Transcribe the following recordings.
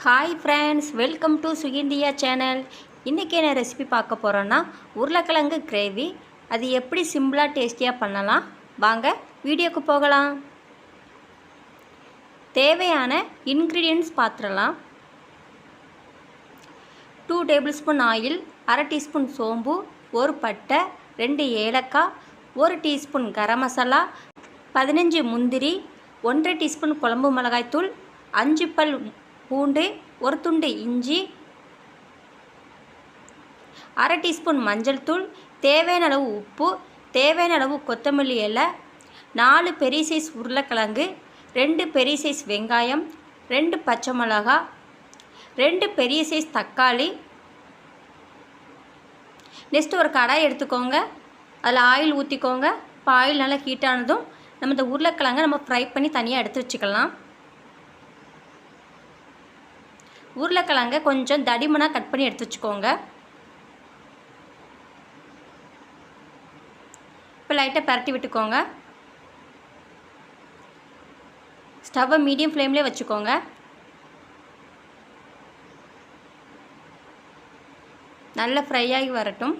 Hi friends, welcome to சுகிண்டியா channel. இன்றைக்கி என்ன ரெசிபி பார்க்க போகிறோன்னா உருளைக்கிழங்கு கிரேவி. அது எப்படி சிம்பிளாக டேஸ்டியாக பண்ணலாம், வாங்க வீடியோக்கு போகலாம். தேவையான இன்க்ரீடியன்ட்ஸ் பார்த்துடலாம். 2 டேபிள் ஸ்பூன் ஆயில், 1/2 டீஸ்பூன் சோம்பு, 1 பட்டை, 2 ஏலக்காய், 1 டீஸ்பூன் கரம் மசாலா, 15 முந்திரி, 1/2 டீஸ்பூன் குழம்பு மிளகாய்த்தூள், 5 பல் பூண்டு, 1 துண்டு இஞ்சி, 1/2 டீஸ்பூன் மஞ்சள் தூள், தேவையான அளவு உப்பு, தேவையான அளவு கொத்தமல்லி இலை, 4 பெரிய சைஸ் உருளைக்கிழங்கு, 2 பெரிய சைஸ் வெங்காயம், 2 பச்சை மிளகா, 2 பெரிய சைஸ் தக்காளி. நெக்ஸ்ட்டு ஒரு கடாய் எடுத்துக்கோங்க. அதில் ஆயில் ஊற்றிக்கோங்க. இப்போ ஆயில் நல்லா ஹீட்டானதும் நம்ம இந்த உருளைக்கிழங்கை நம்ம ஃப்ரை பண்ணி தனியாக எடுத்து வச்சுக்கலாம். உருளைக்கிழங்கை கொஞ்சம் தடிமனாக கட் பண்ணி எடுத்து வச்சுக்கோங்க. இப்போ லைட்டாக பரட்டி விட்டுக்கோங்க. ஸ்டவ்வை மீடியம் ஃப்ளேம்லேயே வச்சுக்கோங்க. நல்லா ஃப்ரை ஆகி வரட்டும்.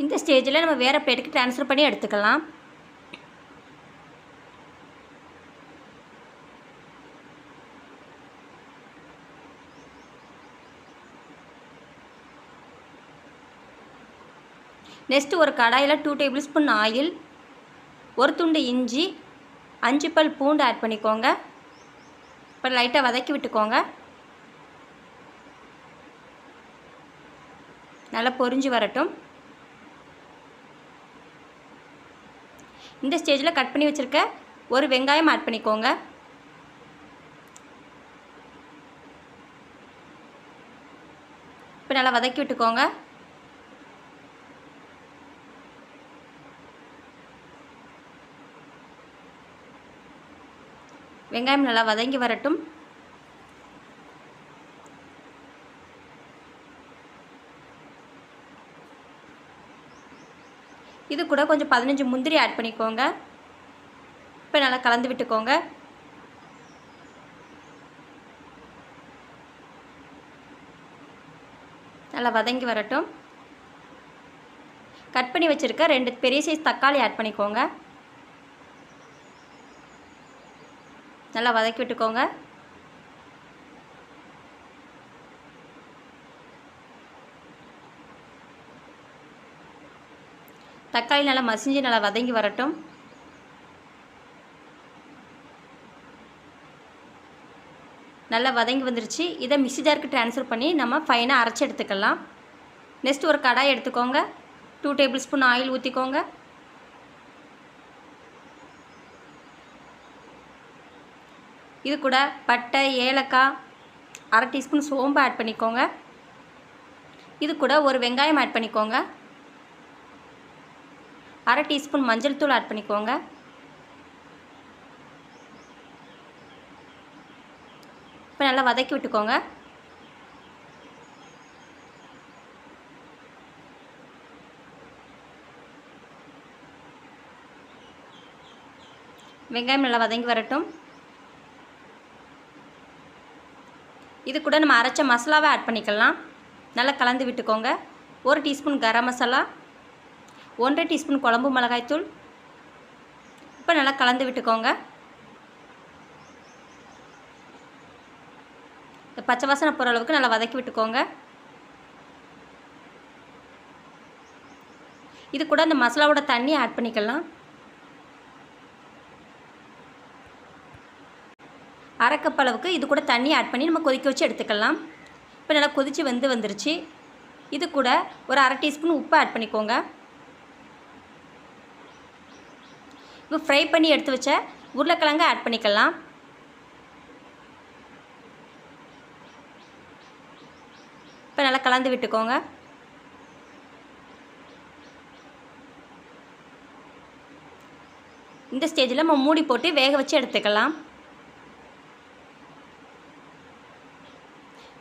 இந்த ஸ்டேஜில் நம்ம வேறு பிளேட்டுக்கு ட்ரான்ஸ்ஃபர் பண்ணி எடுத்துக்கலாம். நெக்ஸ்ட்டு ஒரு கடாயில் 2 டேபிள் ஸ்பூன் ஆயில், 1 துண்டு இஞ்சி, 5 பல் பூண்டு ஆட் பண்ணிக்கோங்க. இப்போ லைட்டாக வதக்கி விட்டுக்கோங்க. நல்லா பொரிஞ்சு வரட்டும். இந்த ஸ்டேஜில் கட் பண்ணி வச்சுருக்க ஒரு வெங்காயம் ஆட் பண்ணிக்கோங்க. இப்போ நல்லா வதக்கி விட்டுக்கோங்க. வெங்காயம் நல்லா வதங்கி வரட்டும். இது கூட கொஞ்சம் 15 முந்திரி ஆட் பண்ணிக்கோங்க. இப்போ நல்லா கலந்து விட்டுக்கோங்க. நல்லா வதங்கி வரட்டும். கட் பண்ணி வச்சுருக்க 2 பெரிய சைஸ் தக்காளி ஆட் பண்ணிக்கோங்க. நல்லா வதக்கி விட்டுக்கோங்க. தக்காளி நல்லா மசிஞ்சு நல்லா வதங்கி வரட்டும். நல்லா வதங்கி வந்துருச்சு. இதை மிக்ஸி ஜாருக்கு ட்ரான்ஸ்ஃபர் பண்ணி நம்ம ஃபைனாக அரைச்சி எடுத்துக்கலாம். நெக்ஸ்ட் ஒரு கடாய் எடுத்துக்கோங்க. 2 டேபிள் ஸ்பூன் ஆயில் ஊற்றிக்கோங்க. இது கூட பட்டை, ஏலக்காய், 1/2 டீஸ்பூன் சோம்பு ஆட் பண்ணிக்கோங்க. இது கூட ஒரு வெங்காயம் ஆட் பண்ணிக்கோங்க. 1/2 டீஸ்பூன் மஞ்சள் தூள் ஆட் பண்ணிக்கோங்க. இப்போ நல்லா வதக்கி விட்டுக்கோங்க. வெங்காயம் நல்லா வதங்கி வரட்டும். இது கூட நம்ம அரைச்ச மசாலாவை ஆட் பண்ணிக்கலாம். நல்லா கலந்து விட்டுக்கோங்க. 1 டீஸ்பூன் கரம் மசாலா, 1/2 டீஸ்பூன் குழம்பு மிளகாய்த்தூள். இப்போ நல்லா கலந்து விட்டுக்கோங்க. இந்த பச்சை வாசனை போகிற அளவுக்கு நல்லா வதக்கி விட்டுக்கோங்க. இது கூட அந்த மசாலாவோட தண்ணி ஆட் பண்ணிக்கலாம். 1/2 கப் அளவுக்கு இது கூட தண்ணி ஆட் பண்ணி நம்ம கொதிக்க வச்சு எடுத்துக்கலாம். இப்போ நல்லா கொதித்து வந்துருச்சு. இது கூட ஒரு 1/2 டீஸ்பூன் உப்பு ஆட் பண்ணிக்கோங்க. இப்போ ஃப்ரை பண்ணி எடுத்து வச்ச உருளைக்கிழங்கு ஆட் பண்ணிக்கலாம். இப்போ நல்லா கலந்து விட்டுக்கோங்க. இந்த ஸ்டேஜில் நம்ம மூடி போட்டு வேக வச்சு எடுத்துக்கலாம்.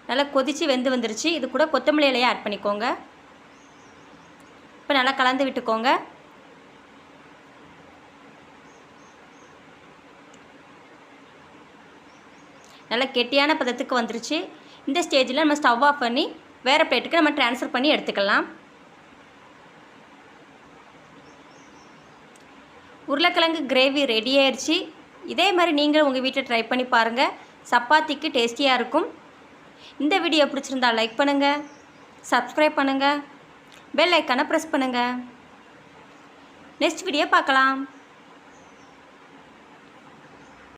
நல்லா கொதித்து வெந்து வந்துருச்சு. இது கூட கொத்தமல்லி இலையை ஆட் பண்ணிக்கோங்க. இப்போ நல்லா கலந்து விட்டுக்கோங்க. நல்லா கெட்டியான பதத்துக்கு வந்துருச்சு. இந்த ஸ்டேஜில் நம்ம ஸ்டவ் ஆஃப் பண்ணி வேறு பிளேட்டுக்கு நம்ம ட்ரான்ஸ்ஃபர் பண்ணி எடுத்துக்கலாம். உருளைக்கிழங்கு கிரேவி ரெடி ஆயிடுச்சு. இதே மாதிரி நீங்களும் உங்கள் வீட்டில் ட்ரை பண்ணி பாருங்கள். சப்பாத்திக்கு டேஸ்டியாக இருக்கும். இந்த வீடியோ பிடிச்சிருந்தா லைக் பண்ணுங்கள், சப்ஸ்கிரைப் பண்ணுங்கள், பெல் ஐக்கானை ப்ரெஸ் பண்ணுங்கள். நெக்ஸ்ட் வீடியோ பார்க்கலாம்.